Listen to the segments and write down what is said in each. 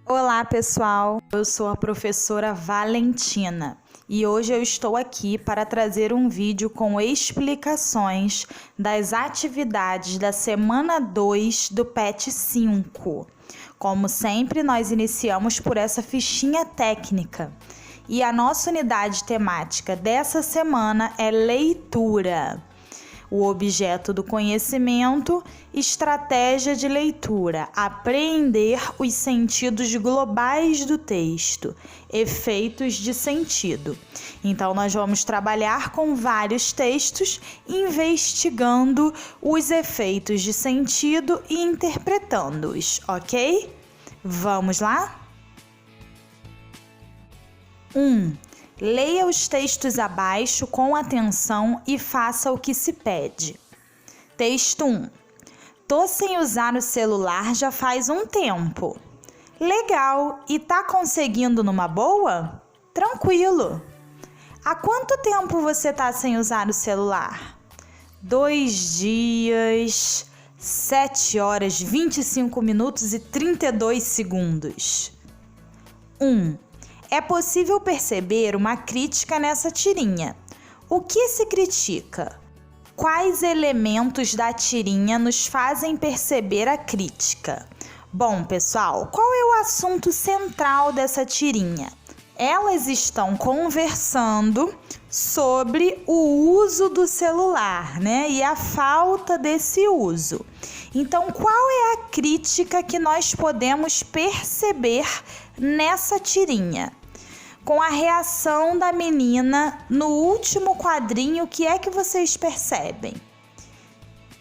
Olá, pessoal! Eu sou a professora Valentina e hoje eu estou aqui para trazer um vídeo com explicações das atividades da semana 2 do PET 5. Como sempre, nós iniciamos por essa fichinha técnica e a nossa unidade temática dessa semana é leitura. O objeto do conhecimento, estratégia de leitura, apreender os sentidos globais do texto, efeitos de sentido. Então, nós vamos trabalhar com vários textos, investigando os efeitos de sentido e interpretando-os, ok? Vamos lá? 1. Leia os textos abaixo com atenção e faça o que se pede. Texto 1. Tô sem usar o celular já faz um tempo. Legal, e tá conseguindo numa boa? Tranquilo. Há quanto tempo você tá sem usar o celular? 2 dias, 7 horas, 25 minutos e 32 segundos. 1. É possível perceber uma crítica nessa tirinha. O que se critica? Quais elementos da tirinha nos fazem perceber a crítica? Bom, pessoal, qual é o assunto central dessa tirinha? Elas estão conversando sobre o uso do celular, né? E a falta desse uso. Então, qual é a crítica que nós podemos perceber nessa tirinha? Com a reação da menina no último quadrinho, o que é que vocês percebem?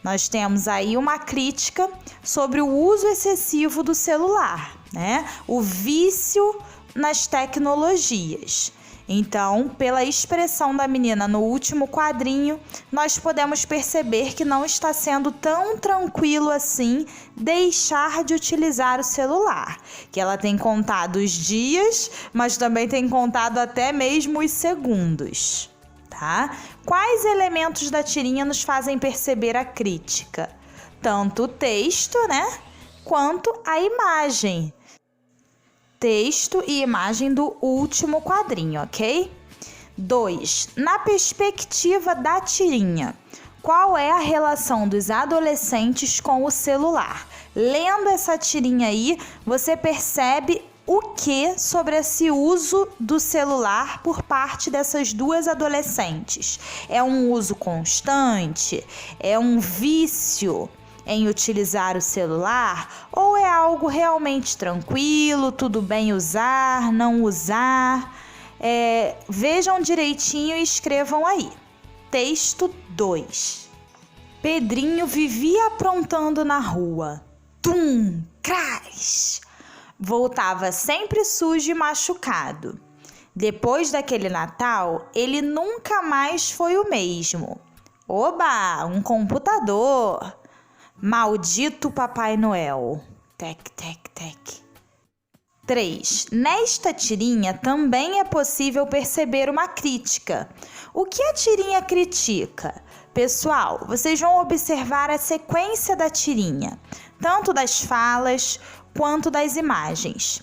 Nós temos aí uma crítica sobre o uso excessivo do celular, né? O vício nas tecnologias. Então, pela expressão da menina no último quadrinho, nós podemos perceber que não está sendo tão tranquilo assim deixar de utilizar o celular. Que ela tem contado os dias, mas também tem contado até mesmo os segundos, tá? Quais elementos da tirinha nos fazem perceber a crítica? Tanto o texto, né? Quanto a imagem. Texto e imagem do último quadrinho, ok? 2. Na perspectiva da tirinha, qual é a relação dos adolescentes com o celular? Lendo essa tirinha aí, você percebe o que sobre esse uso do celular por parte dessas duas adolescentes? É um uso constante? É um vício em utilizar o celular, ou é algo realmente tranquilo, tudo bem usar, não usar? Vejam direitinho e escrevam aí. Texto 2. Pedrinho vivia aprontando na rua. Tum, crash! Voltava sempre sujo e machucado. Depois daquele Natal, ele nunca mais foi o mesmo. Oba, um computador! Maldito Papai Noel. Tec, tec, tec. 3. Nesta tirinha também é possível perceber uma crítica. O que a tirinha critica? Pessoal, vocês vão observar a sequência da tirinha, tanto das falas quanto das imagens.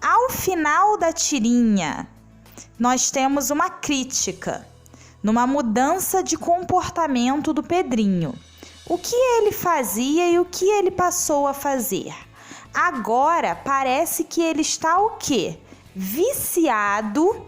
Ao final da tirinha, nós temos uma crítica, numa mudança de comportamento do Pedrinho. O que ele fazia e o que ele passou a fazer? Agora parece que ele está o quê? Viciado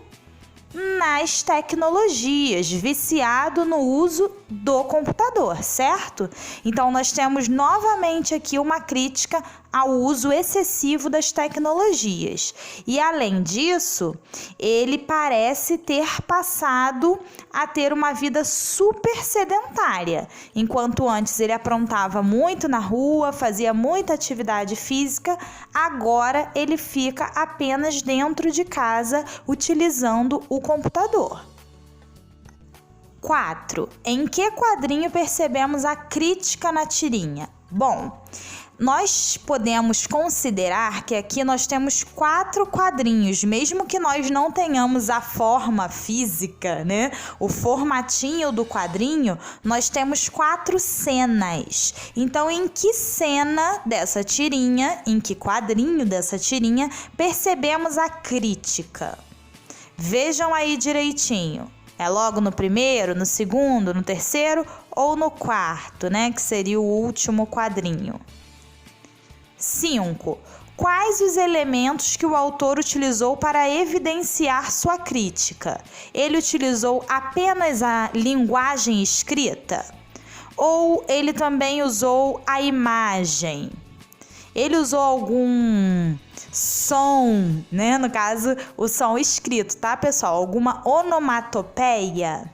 nas tecnologias, viciado no uso do computador, certo? Então, nós temos novamente aqui uma crítica ao uso excessivo das tecnologias. E, além disso, ele parece ter passado a ter uma vida super sedentária. Enquanto antes ele aprontava muito na rua, fazia muita atividade física, agora ele fica apenas dentro de casa utilizando o computador. 4. Em que quadrinho percebemos a crítica na tirinha? Bom, nós podemos considerar que aqui nós temos 4 quadrinhos, mesmo que nós não tenhamos a forma física, né? O formatinho do quadrinho, nós temos 4 cenas. Então, em que cena dessa tirinha, em que quadrinho dessa tirinha, percebemos a crítica? Vejam aí direitinho. É logo no primeiro, no segundo, no terceiro ou no quarto, né? Que seria o último quadrinho. 5. Quais os elementos que o autor utilizou para evidenciar sua crítica? Ele utilizou apenas a linguagem escrita? Ou ele também usou a imagem? Ele usou algum som, né? No caso, o som escrito, tá, pessoal? Alguma onomatopeia?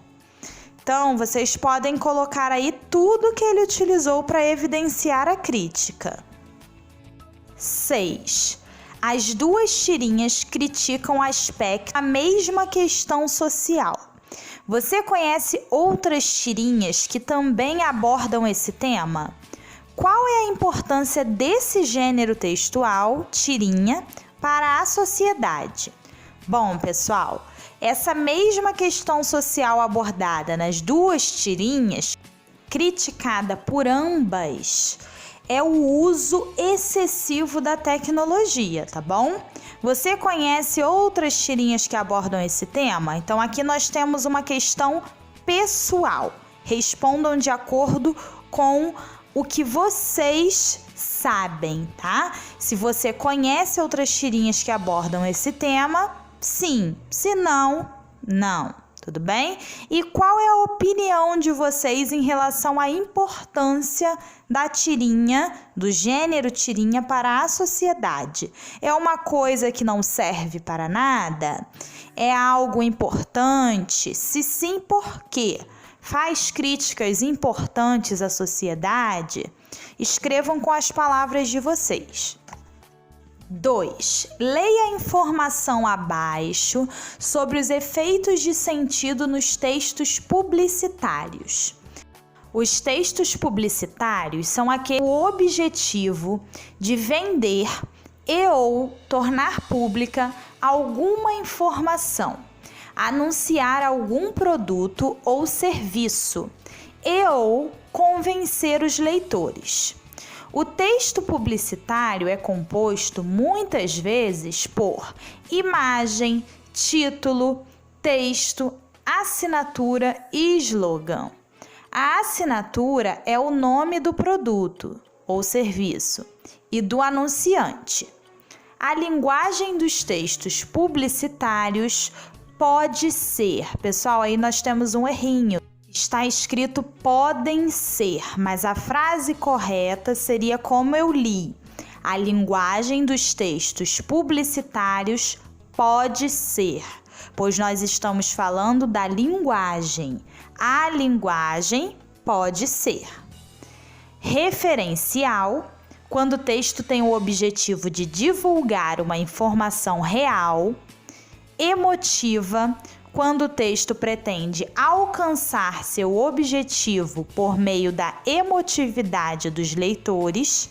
Então, vocês podem colocar aí tudo que ele utilizou para evidenciar a crítica. 6. As 2 tirinhas criticam a mesma questão social. Você conhece outras tirinhas que também abordam esse tema? Qual é a importância desse gênero textual, tirinha, para a sociedade? Bom, pessoal, essa mesma questão social abordada nas 2 tirinhas, criticada por ambas, é o uso excessivo da tecnologia, tá bom? Você conhece outras tirinhas que abordam esse tema? Então, aqui nós temos uma questão pessoal. Respondam de acordo com o que vocês sabem, tá? Se você conhece outras tirinhas que abordam esse tema, sim. Se não, não. Tudo bem? E qual é a opinião de vocês em relação à importância da tirinha, do gênero tirinha para a sociedade? É uma coisa que não serve para nada? É algo importante? Se sim, por quê? Faz críticas importantes à sociedade? Escrevam com as palavras de vocês. 2. Leia a informação abaixo sobre os efeitos de sentido nos textos publicitários. Os textos publicitários são aquele objetivo de vender e ou tornar pública alguma informação, anunciar algum produto ou serviço e ou convencer os leitores. O texto publicitário é composto muitas vezes por imagem, título, texto, assinatura e slogan. A assinatura é o nome do produto ou serviço e do anunciante. A linguagem dos textos publicitários pode ser, pessoal, aí nós temos um errinho. Está escrito podem ser, mas a frase correta seria como eu li. A linguagem dos textos publicitários pode ser, pois nós estamos falando da linguagem. A linguagem pode ser. Referencial, quando o texto tem o objetivo de divulgar uma informação real. Emotiva, quando o texto pretende alcançar seu objetivo por meio da emotividade dos leitores.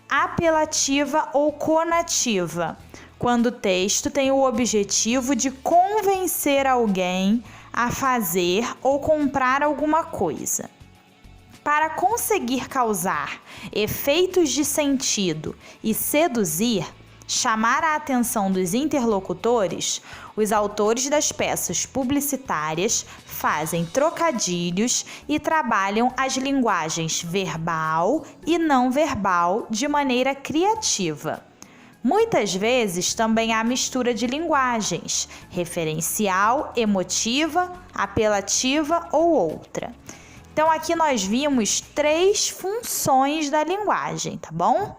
Apelativa ou conativa, quando o texto tem o objetivo de convencer alguém a fazer ou comprar alguma coisa. Para conseguir causar efeitos de sentido e seduzir, chamar a atenção dos interlocutores, os autores das peças publicitárias fazem trocadilhos e trabalham as linguagens verbal e não verbal de maneira criativa. Muitas vezes também há mistura de linguagens, referencial, emotiva, apelativa ou outra. Então, aqui nós vimos 3 funções da linguagem, tá bom?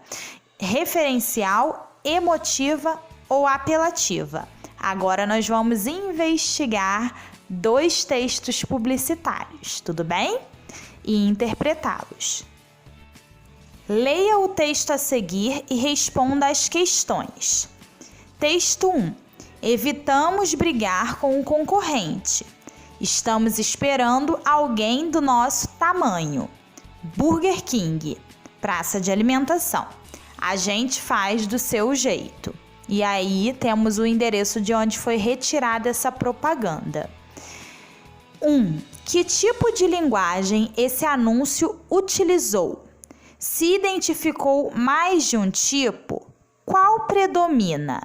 Referencial, emotiva ou apelativa. Agora nós vamos investigar 2 textos publicitários, tudo bem? E interpretá-los. Leia o texto a seguir e responda às questões. Texto 1. Evitamos brigar com o concorrente. Estamos esperando alguém do nosso tamanho. Burger King. praça de alimentação. A gente faz do seu jeito. E aí temos o endereço de onde foi retirada essa propaganda. 1. Que tipo de linguagem esse anúncio utilizou? Se identificou mais de um tipo, qual predomina?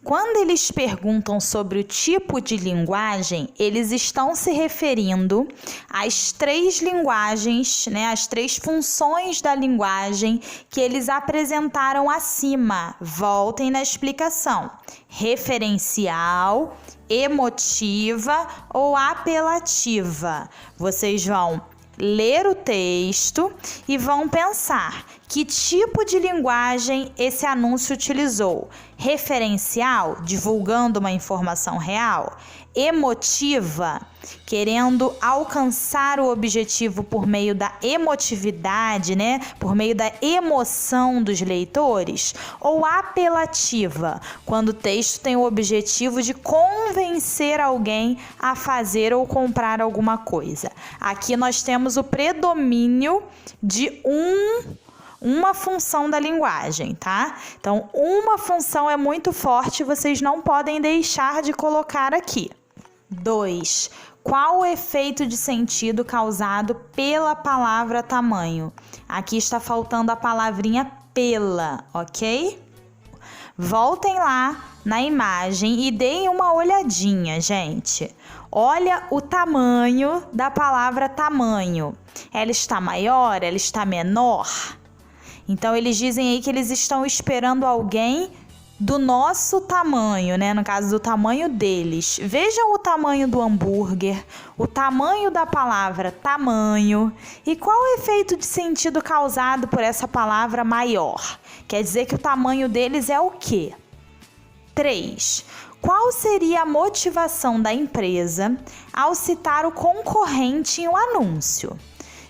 Quando eles perguntam sobre o tipo de linguagem, eles estão se referindo às 3 linguagens, as 3 funções da linguagem que eles apresentaram acima. Voltem na explicação: referencial, emotiva ou apelativa. Vocês vão ler o texto e vão pensar que tipo de linguagem esse anúncio utilizou. Referencial, divulgando uma informação real. Emotiva, querendo alcançar o objetivo por meio da emotividade, por meio da emoção dos leitores. Ou apelativa, quando o texto tem o objetivo de convencer alguém a fazer ou comprar alguma coisa. Aqui nós temos o predomínio de uma função da linguagem, tá? Então, uma função é muito forte, vocês não podem deixar de colocar aqui. 2. Qual o efeito de sentido causado pela palavra tamanho? Aqui está faltando a palavrinha pela, ok? Voltem lá na imagem e deem uma olhadinha, gente. Olha o tamanho da palavra tamanho. Ela está maior? Ela está menor? Então, eles dizem aí que eles estão esperando alguém do nosso tamanho, no caso, do tamanho deles. Vejam o tamanho do hambúrguer, o tamanho da palavra tamanho e qual o efeito de sentido causado por essa palavra maior. Quer dizer que o tamanho deles é o quê? 3. Qual seria a motivação da empresa ao citar o concorrente em um anúncio?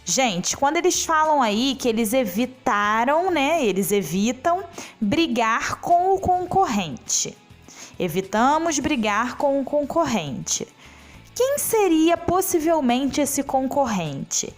Gente, quando eles falam aí que eles evitaram, eles evitam brigar com o concorrente. Evitamos brigar com o concorrente. Quem seria possivelmente esse concorrente?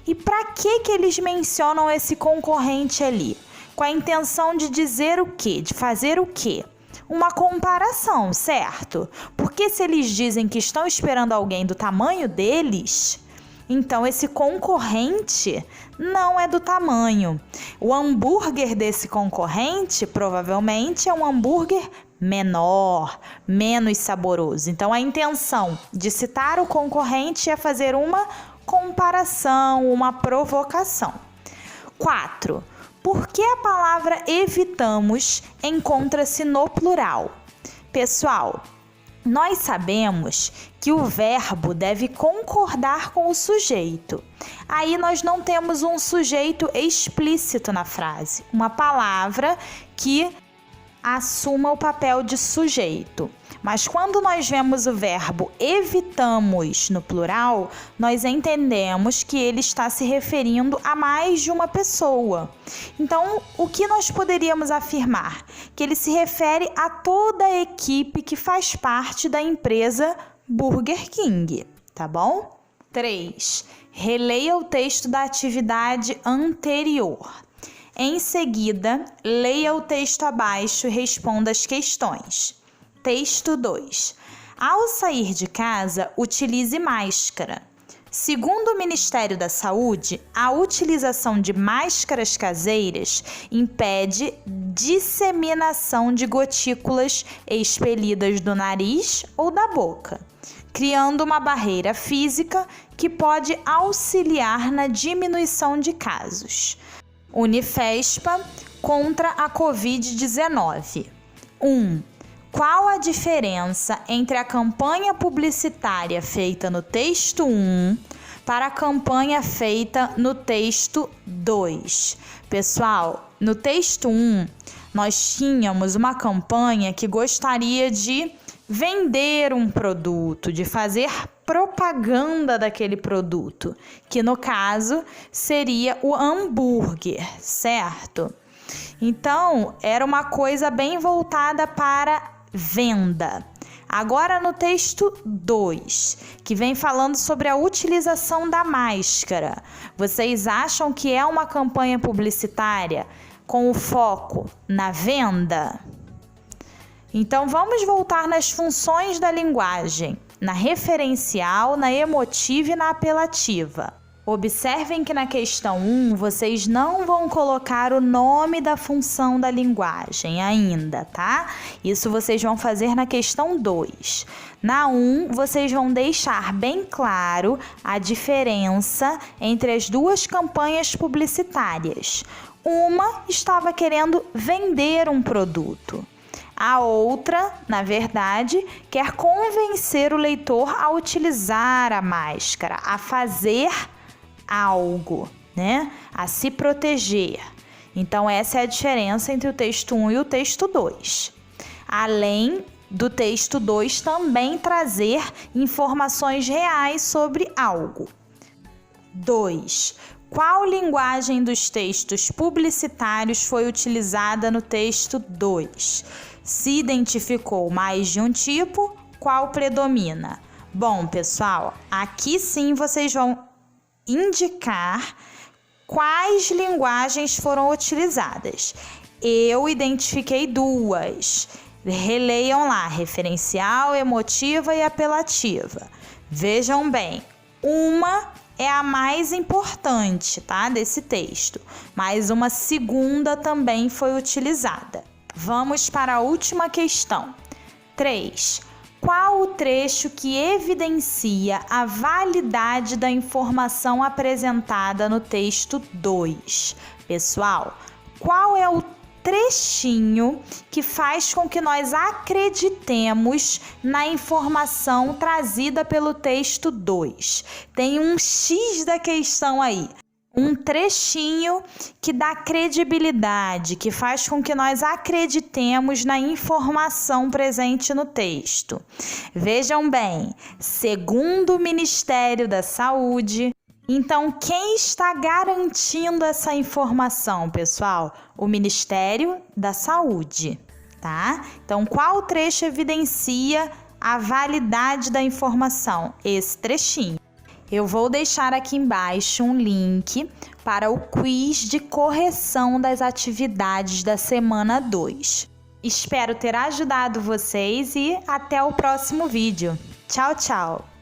E para que eles mencionam esse concorrente ali? Com a intenção de dizer o quê? De fazer o quê? Uma comparação, certo? Porque se eles dizem que estão esperando alguém do tamanho deles, então esse concorrente não é do tamanho. O hambúrguer desse concorrente provavelmente é um hambúrguer menor, menos saboroso. Então a intenção de citar o concorrente é fazer uma comparação, uma provocação. 4. Por que a palavra evitamos encontra-se no plural? Pessoal, nós sabemos que o verbo deve concordar com o sujeito. Aí nós não temos um sujeito explícito na frase, uma palavra que assuma o papel de sujeito. Mas quando nós vemos o verbo evitamos no plural, nós entendemos que ele está se referindo a mais de uma pessoa. Então, o que nós poderíamos afirmar? Que ele se refere a toda a equipe que faz parte da empresa Burger King, tá bom? 3. Releia o texto da atividade anterior. Em seguida, leia o texto abaixo e responda as questões. Texto 2. Ao sair de casa, utilize máscara. Segundo o Ministério da Saúde, a utilização de máscaras caseiras impede disseminação de gotículas expelidas do nariz ou da boca, criando uma barreira física que pode auxiliar na diminuição de casos. Unifespa contra a Covid-19. 1. Qual a diferença entre a campanha publicitária feita no texto 1 para a campanha feita no texto 2? Pessoal, no texto 1, nós tínhamos uma campanha que gostaria de vender um produto, de fazer propaganda daquele produto, que no caso seria o hambúrguer, certo? Então, era uma coisa bem voltada para venda. Agora no texto 2, que vem falando sobre a utilização da máscara. Vocês acham que é uma campanha publicitária com o foco na venda? Então vamos voltar nas funções da linguagem, na referencial, na emotiva e na apelativa. Observem que na questão 1, vocês não vão colocar o nome da função da linguagem ainda, tá? Isso vocês vão fazer na questão 2. Na 1, vocês vão deixar bem claro a diferença entre as duas campanhas publicitárias. Uma estava querendo vender um produto. A outra, na verdade, quer convencer o leitor a utilizar a máscara, a fazer algo, né? A se proteger. Então, essa é a diferença entre o texto 1 e o texto 2. Além do texto 2 também trazer informações reais sobre algo. 2. Qual linguagem dos textos publicitários foi utilizada no texto 2? Se identificou mais de um tipo, qual predomina? Bom, pessoal, aqui sim vocês vão indicar quais linguagens foram utilizadas. Eu identifiquei 2. Releiam lá, referencial, emotiva e apelativa. Vejam bem, uma é a mais importante, tá, desse texto, mas uma segunda também foi utilizada. Vamos para a última questão. 3. Qual o trecho que evidencia a validade da informação apresentada no texto 2? Pessoal, qual é o trechinho que faz com que nós acreditemos na informação trazida pelo texto 2? Tem um X da questão aí. Um trechinho que dá credibilidade, que faz com que nós acreditemos na informação presente no texto. Vejam bem, segundo o Ministério da Saúde. Então, quem está garantindo essa informação, pessoal? O Ministério da Saúde, tá? Então, qual trecho evidencia a validade da informação? Esse trechinho. Eu vou deixar aqui embaixo um link para o quiz de correção das atividades da semana 2. Espero ter ajudado vocês e até o próximo vídeo. Tchau, tchau!